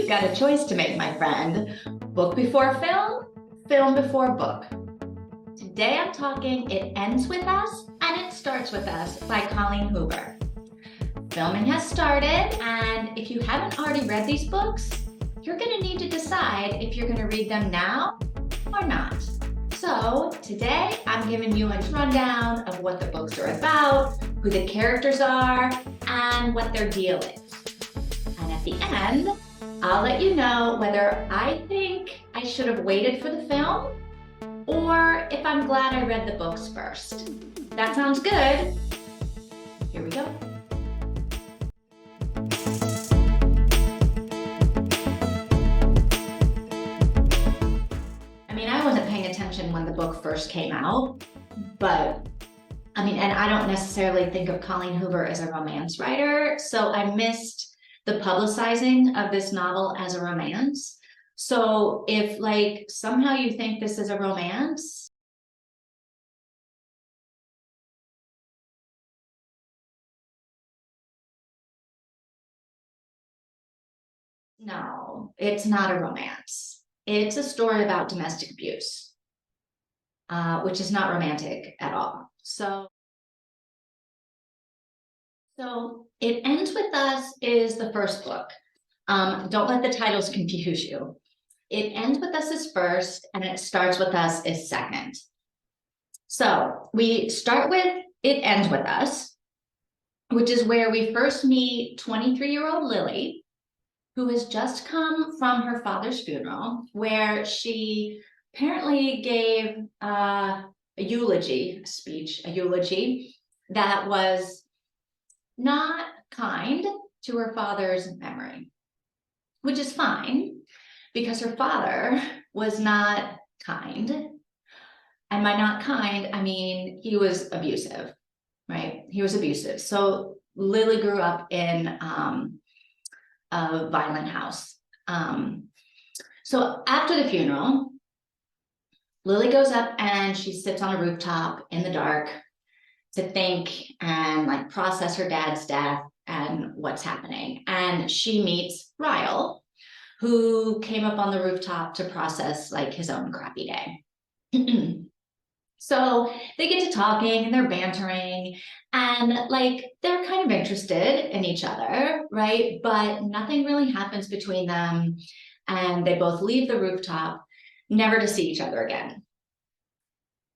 You've got a choice to make, my friend. Book before film, film before book. Today I'm talking It Ends With Us and It Starts With Us by Colleen Hoover. Filming has started, and if you haven't already read these books, you're going to need to decide if you're going to read them now or not. So today I'm giving you a rundown of what the books are about, who the characters are, and what their deal is. And at the end, I'll let you know whether I think I should have waited for the film or if I'm glad I read the books first. That sounds good. Here we go. I wasn't paying attention when the book first came out, but and I don't necessarily think of Colleen Hoover as a romance writer, so I missed the publicizing of this novel as a romance. So if somehow you think this is a romance, no, it's not a romance. It's a story about domestic abuse, which is not romantic at all. So It Ends With Us is the first book. Don't let the titles confuse you. It Ends With Us is first, and It Starts With Us is second. So we start with It Ends With Us, which is where we first meet 23-year-old Lily, who has just come from her father's funeral, where she apparently gave a eulogy that was not kind to her father's memory, which is fine because her father was not kind. And by not kind, I mean he was abusive, right? He was abusive. So Lily grew up in a violent house. So after the funeral, Lily goes up and she sits on a rooftop in the dark to think and process her dad's death and what's happening. And she meets Ryle, who came up on the rooftop to process his own crappy day. So they get to talking and they're bantering and they're kind of interested in each other, right? But nothing really happens between them. And they both leave the rooftop, never to see each other again.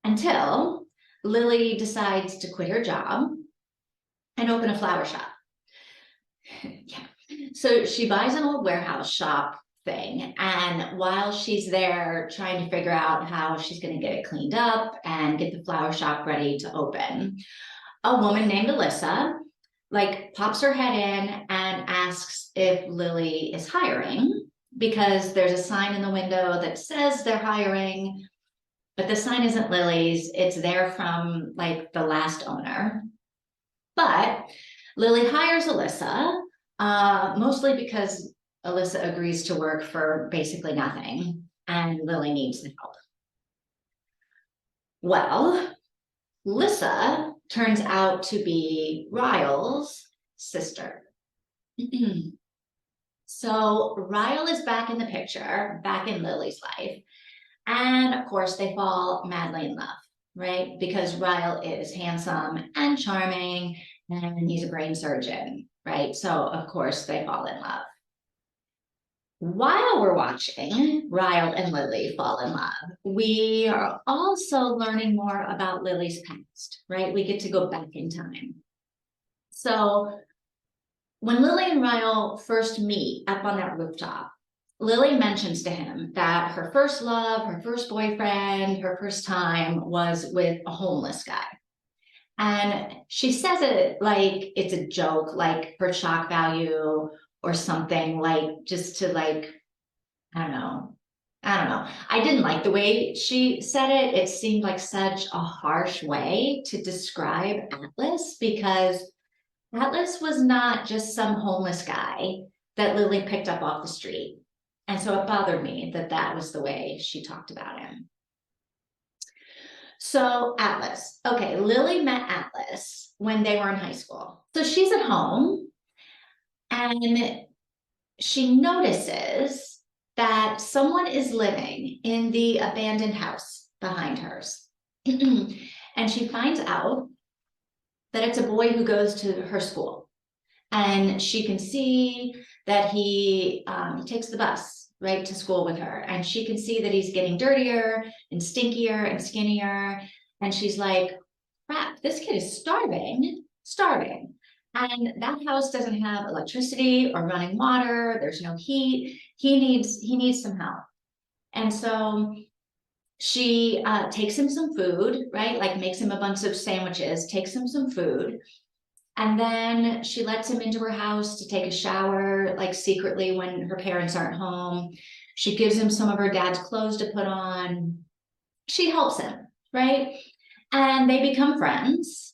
Until Lily decides to quit her job and open a flower shop. Yeah. So she buys an old warehouse shop thing. And while she's there trying to figure out how she's going to get it cleaned up and get the flower shop ready to open, a woman named Alyssa pops her head in and asks if Lily is hiring, because there's a sign in the window that says they're hiring, but the sign isn't Lily's. It's there from the last owner. But Lily hires Alyssa, mostly because Alyssa agrees to work for basically nothing, and Lily needs the help. Well, Alyssa turns out to be Ryle's sister. So Ryle is back in the picture, back in Lily's life. And of course, they fall madly in love, right? Because Ryle is handsome and charming, and he's a brain surgeon, right? So of course, they fall in love. While we're watching Ryle and Lily fall in love, we are also learning more about Lily's past, right? We get to go back in time. So when Lily and Ryle first meet up on that rooftop, Lily mentions to him that her first love, her first boyfriend, her first time was with a homeless guy. And she says it like it's a joke, for shock value or something, just to I don't know. I didn't like the way she said it. It seemed like such a harsh way to describe Atlas, because Atlas was not just some homeless guy that Lily picked up off the street. And so it bothered me that that was the way she talked about him. So Atlas. Okay, Lily met Atlas when they were in high school. So she's at home and she notices that someone is living in the abandoned house behind hers. And she finds out that it's a boy who goes to her school. And she can see that he takes the bus right to school with her. And she can see that he's getting dirtier and stinkier and skinnier. And she's like, crap, this kid is starving. And that house doesn't have electricity or running water. There's no heat. He needs some help. And so she takes him some food, right? Like makes him a bunch of sandwiches, takes him some food. And then she lets him into her house to take a shower, like secretly when her parents aren't home. She gives him some of her dad's clothes to put on. She helps him, right? And they become friends.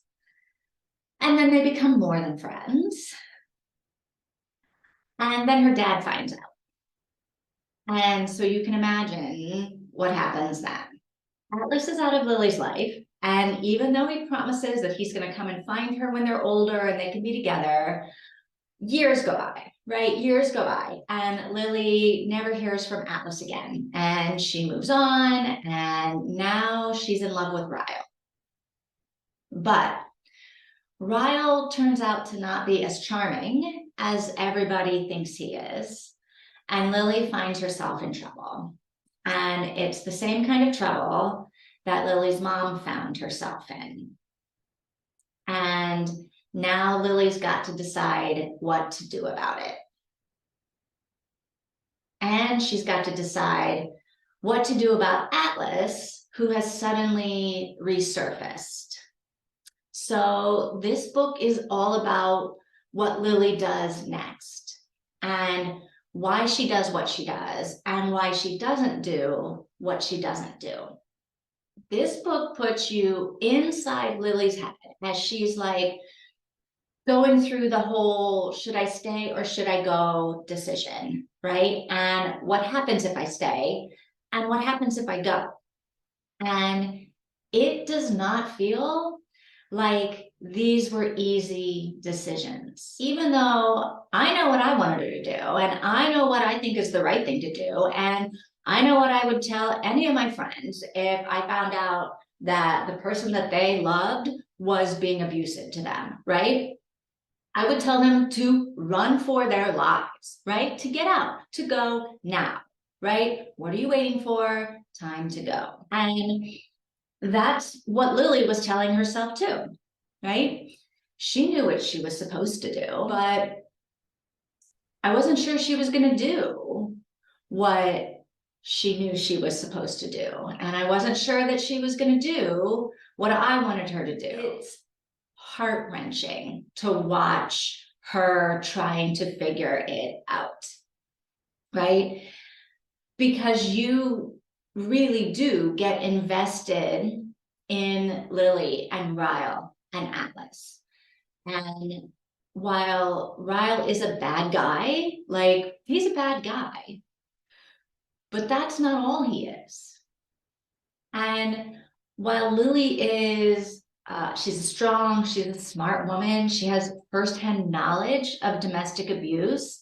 And then they become more than friends. And then her dad finds out. And so you can imagine what happens then. Atlas is out of Lily's life. And even though he promises that he's going to come and find her when they're older and they can be together, years go by, right? Years go by. And Lily never hears from Atlas again. And she moves on. And now she's in love with Ryle. But Ryle turns out to not be as charming as everybody thinks he is. And Lily finds herself in trouble. And it's the same kind of trouble that Lily's mom found herself in. And now Lily's got to decide what to do about it. And she's got to decide what to do about Atlas, who has suddenly resurfaced. So this book is all about what Lily does next and why she does what she does and why she doesn't do what she doesn't do. This book puts you inside Lily's head as she's like going through the whole should I stay or should I go decision, right? And what happens if I stay and what happens if I go? And it does not feel like these were easy decisions, even though I know what I wanted her to do and I know what I think is the right thing to do. And I know what I would tell any of my friends if I found out that the person that they loved was being abusive to them, right? I would tell them to run for their lives, right? To get out, to go now, right? What are you waiting for? Time to go. And that's what Lily was telling herself too, right? She knew what she was supposed to do, but I wasn't sure she was going to do what she knew she was supposed to do. And I wasn't sure that she was going to do what I wanted her to do. It's heart-wrenching to watch her trying to figure it out, right? Because you really do get invested in Lily and Ryle and Atlas. And while Ryle is a bad guy, like he's a bad guy, but that's not all he is. And while Lily is, she's she's a smart woman. She has firsthand knowledge of domestic abuse,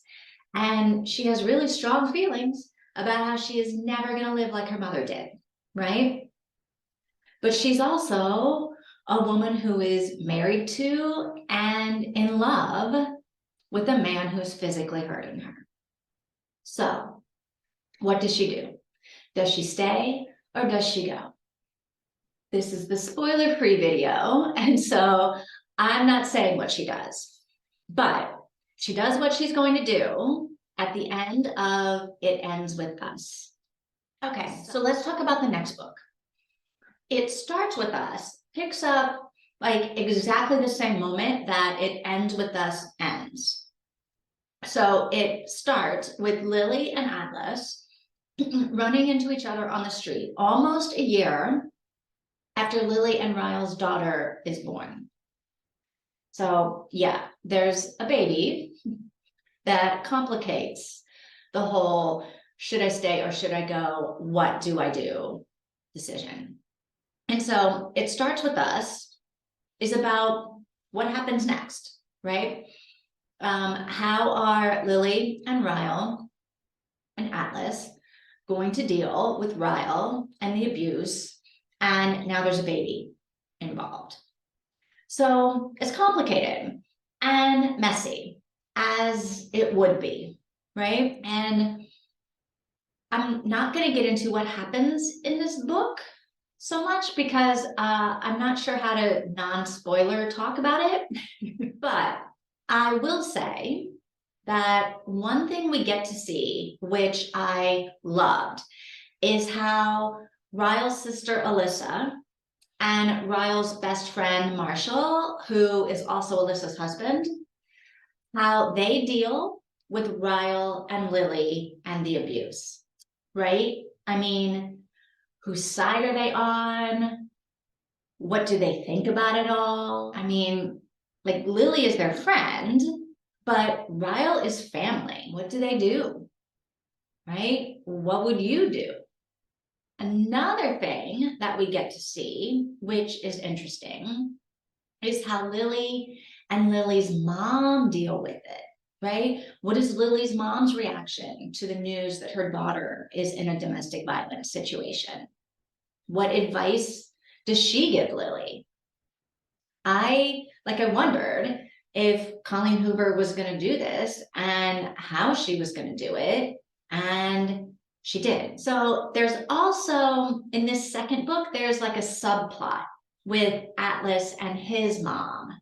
and she has really strong feelings about how she is never going to live like her mother did, right? But she's also a woman who is married to and in love with a man who's physically hurting her. So, what does she do? Does she stay or does she go? This is the spoiler-free video, and so I'm not saying what she does, but she does what she's going to do at the end of It Ends With Us. Okay, so let's talk about the next book. It starts with us, picks up like exactly the same moment that It Ends With Us ends. So it starts with Lily and Atlas running into each other on the street almost a year after Lily and Ryle's daughter is born. So yeah, there's a baby that complicates the whole should I stay or should I go, what do I do decision. And so It Starts With Us is about what happens next, right? How are Lily and Ryle and Atlas going to deal with Ryle and the abuse? And now there's a baby involved. So it's complicated and messy, as it would be, right? And I'm not going to get into what happens in this book so much because I'm not sure how to non-spoiler talk about it. But I will say that one thing we get to see, which I loved, is how Ryle's sister Alyssa and Ryle's best friend Marshall, who is also Alyssa's husband, how they deal with Ryle and Lily and the abuse, right? I mean, whose side are they on? What do they think about it all? I mean, like Lily is their friend, but Ryle is family. What do they do? Right? What would you do? Another thing that we get to see, which is interesting, is how Lily and Lily's mom deal with it, right? What is Lily's mom's reaction to the news that her daughter is in a domestic violence situation? What advice does she give Lily? I wondered if Colleen Hoover was going to do this and how she was going to do it. And she did. So there's also in this second book, there's like a subplot with Atlas and his mom.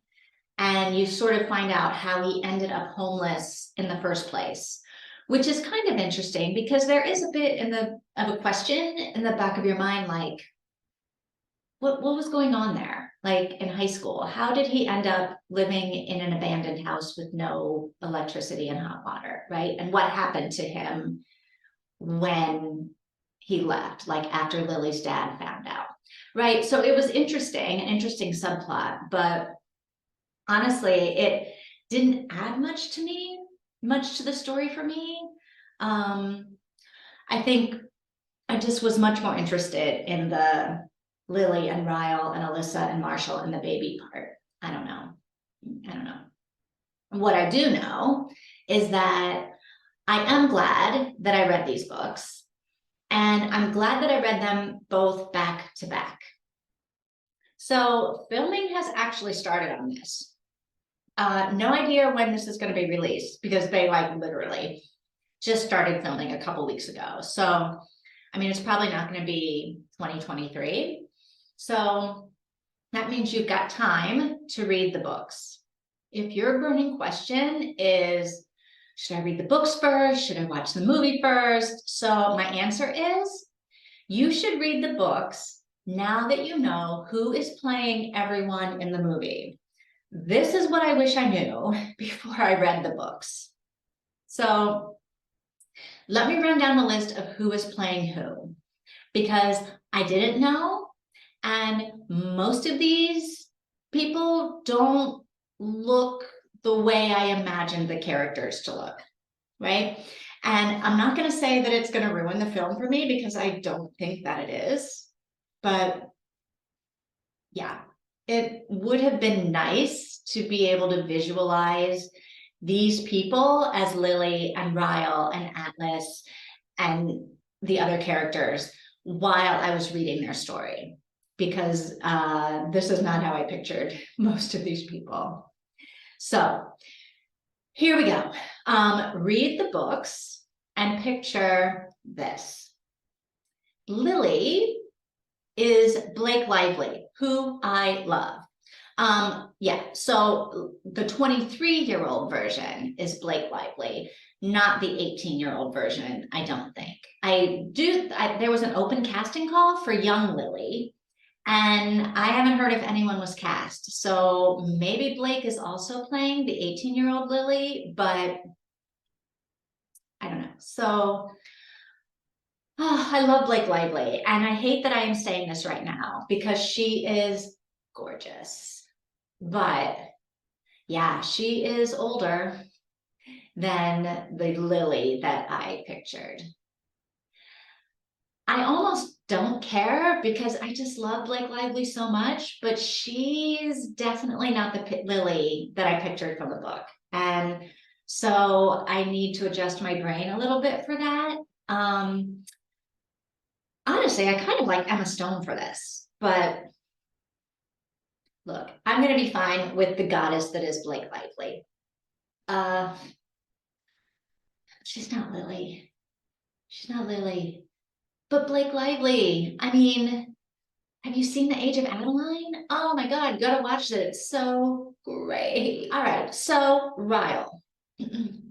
And you sort of find out how he ended up homeless in the first place, which is kind of interesting because there is a bit of a question in the back of your mind, like, what was going on there? Like in high school, how did he end up living in an abandoned house with no electricity and hot water, right? And what happened to him when he left, like after Lily's dad found out, right? So it was interesting, an interesting subplot, but honestly, it didn't add much to me, much to the story for me. I think I just was much more interested in the Lily and Ryle and Alyssa and Marshall and the baby part. I don't know. What I do know is that I am glad that I read these books, and I'm glad that I read them both back to back. So filming has actually started on this. No idea when this is going to be released because they like literally just started filming a couple weeks ago. So, I mean, it's probably not going to be 2023. So that means you've got time to read the books. If your burning question is, should I read the books first? Should I watch the movie first? So my answer is, you should read the books now that you know who is playing everyone in the movie. This is what I wish I knew before I read the books. So let me run down the list of who is playing who, because I didn't know. And most of these people don't look the way I imagined the characters to look, right? And I'm not going to say that it's going to ruin the film for me because I don't think that it is. But yeah, it would have been nice to be able to visualize these people as Lily and Ryle and Atlas and the other characters while I was reading their story, because this is not how I pictured most of these people. So here we go. Read the books and picture this. Lily is Blake Lively, who I love. Yeah, so the 23-year-old version is Blake Lively, not the 18-year-old version, I don't think. There was an open casting call for young Lily, and I haven't heard if anyone was cast. So maybe Blake is also playing the 18-year-old Lily, but I don't know. So I love Blake Lively, and I hate that I am saying this right now because she is gorgeous. But yeah, she is older than the Lily that I pictured. I almost don't care because I just love Blake Lively so much, but she's definitely not the Lily that I pictured from the book. And so I need to adjust my brain a little bit for that. Honestly, I kind of like Emma Stone for this, but look, I'm gonna be fine with the goddess that is Blake Lively. Uh, she's not Lily. She's not Lily. But Blake Lively, I mean, have you seen The Age of Adeline? Oh my God, you gotta watch it. It's so great. All right, so Ryle.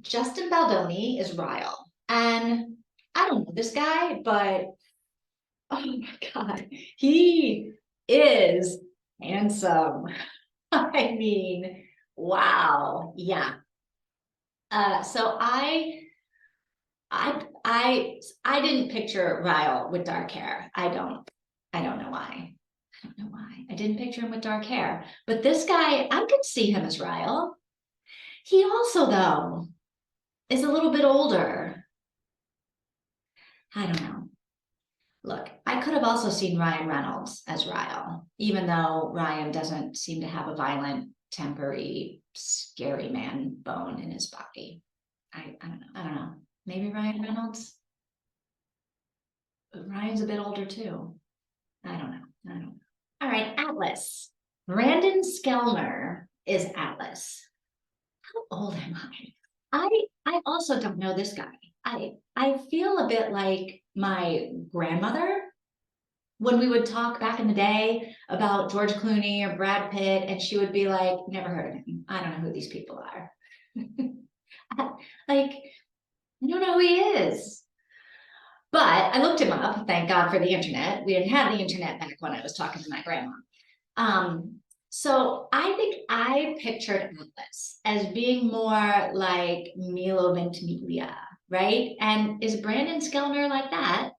Justin Baldoni is Ryle. And I don't know this guy, but oh my God, he is handsome. I mean, wow. Yeah. So I didn't picture Ryle with dark hair. I don't know why. I don't know why. I didn't picture him with dark hair. But this guy, I could see him as Ryle. He also, though, is a little bit older. I don't know. Look, I could have also seen Ryan Reynolds as Ryle, even though Ryan doesn't seem to have a violent, tempery, scary man bone in his body. I don't know. I don't know. Maybe Ryan Reynolds. But Ryan's a bit older too. I don't know. I don't know. All right, Atlas. Brandon Skellner is Atlas. How old am I? I also don't know this guy. I feel a bit like my grandmother when we would talk back in the day about George Clooney or Brad Pitt, and she would be like, never heard of him. I don't know who these people are. Like, I don't know who he is. But I looked him up, thank God for the internet. We didn't have the internet back when I was talking to my grandma. So I think I pictured Atlas as being more like Milo Ventimiglia, right? And is Brandon Skellner like that?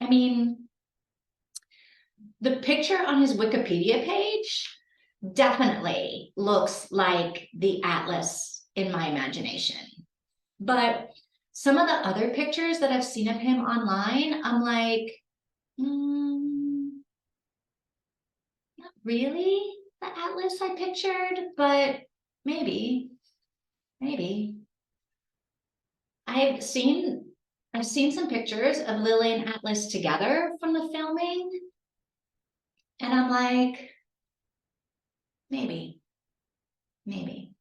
I mean, the picture on his Wikipedia page definitely looks like the Atlas in my imagination. But some of the other pictures that I've seen of him online, I'm like, not really the Atlas I pictured, but maybe, maybe. I've seen I've seen some pictures of Lily and Atlas together from the filming, and I'm like, maybe, maybe.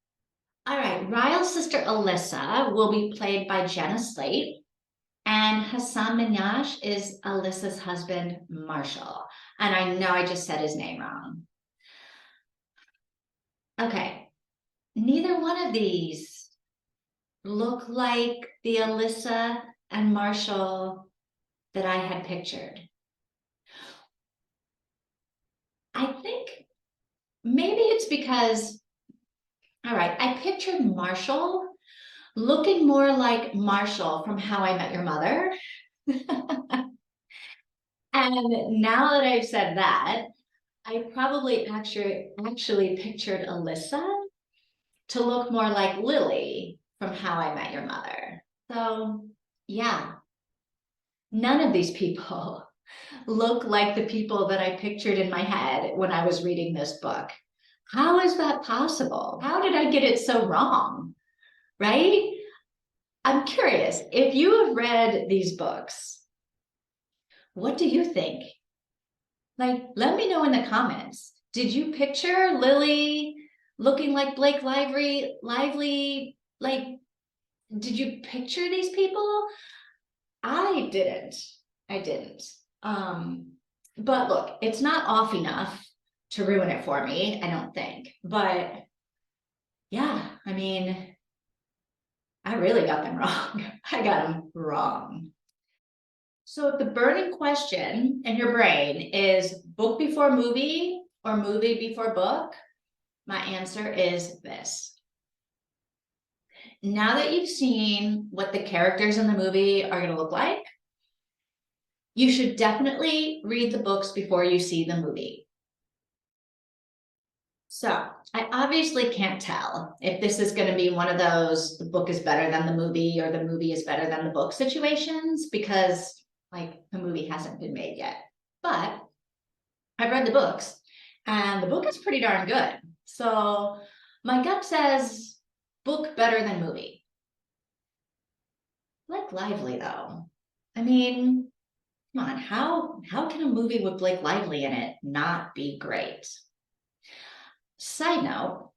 All right, Ryle's sister Alyssa will be played by Jenna Slate, and Hassan Minaj is Alyssa's husband, Marshall. And I know I just said his name wrong. Okay, neither one of these look like the Alyssa and Marshall that I had pictured. I think maybe it's because, all right, I pictured Marshall looking more like Marshall from How I Met Your Mother. And now that I've said that, I probably actually pictured Alyssa to look more like Lily from How I Met Your Mother. So yeah, none of these people look like the people that I pictured in my head when I was reading this book. How is that possible? How did I get it so wrong? Right? I'm curious, if you have read these books, what do you think? Like, let me know in the comments. Did you picture Lily looking like Blake Lively? Like, did you picture these people? I didn't. I didn't. But look, it's not off enough to ruin it for me, I don't think. But yeah, I mean, I really got them wrong. I got them wrong. So if the burning question in your brain is book before movie or movie before book, my answer is this. Now that you've seen what the characters in the movie are going to look like, you should definitely read the books before you see the movie. So I obviously can't tell if this is going to be one of those the book is better than the movie or the movie is better than the book situations because like the movie hasn't been made yet. But I've read the books and the book is pretty darn good. So my gut says book better than movie? Blake Lively, though. I mean, come on, how can a movie with Blake Lively in it not be great? Side note,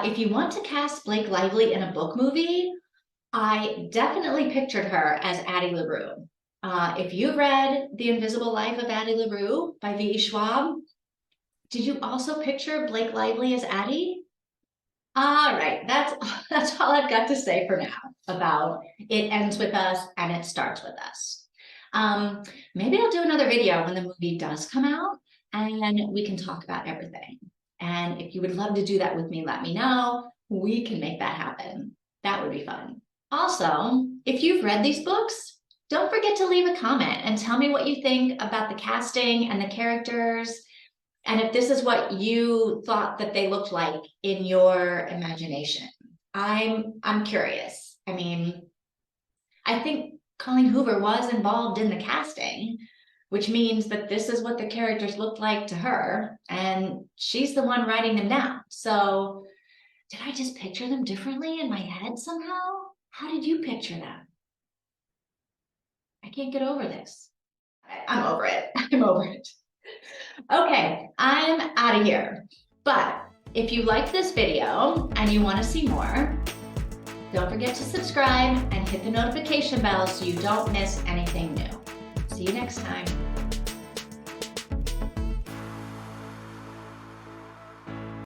if you want to cast Blake Lively in a book movie, I definitely pictured her as Addie LaRue. If you read The Invisible Life of Addie LaRue by V.E. Schwab, did you also picture Blake Lively as Addie? All right, that's all I've got to say for now about It Ends With Us and It Starts With Us. Maybe I'll do another video when the movie does come out and we can talk about everything. And if you would love to do that with me, let me know. We can make that happen. That would be fun. Also, if you've read these books, don't forget to leave a comment and tell me what you think about the casting and the characters. And if this is what you thought that they looked like in your imagination. I'm curious. I mean, I think Colleen Hoover was involved in the casting, which means that this is what the characters looked like to her, and she's the one writing them down. So did I just picture them differently in my head somehow? How did you picture them? I can't get over this. I'm over it. I'm over it. Okay, I'm out of here. But if you liked this video and you want to see more, don't forget to subscribe and hit the notification bell so you don't miss anything new. See you next time.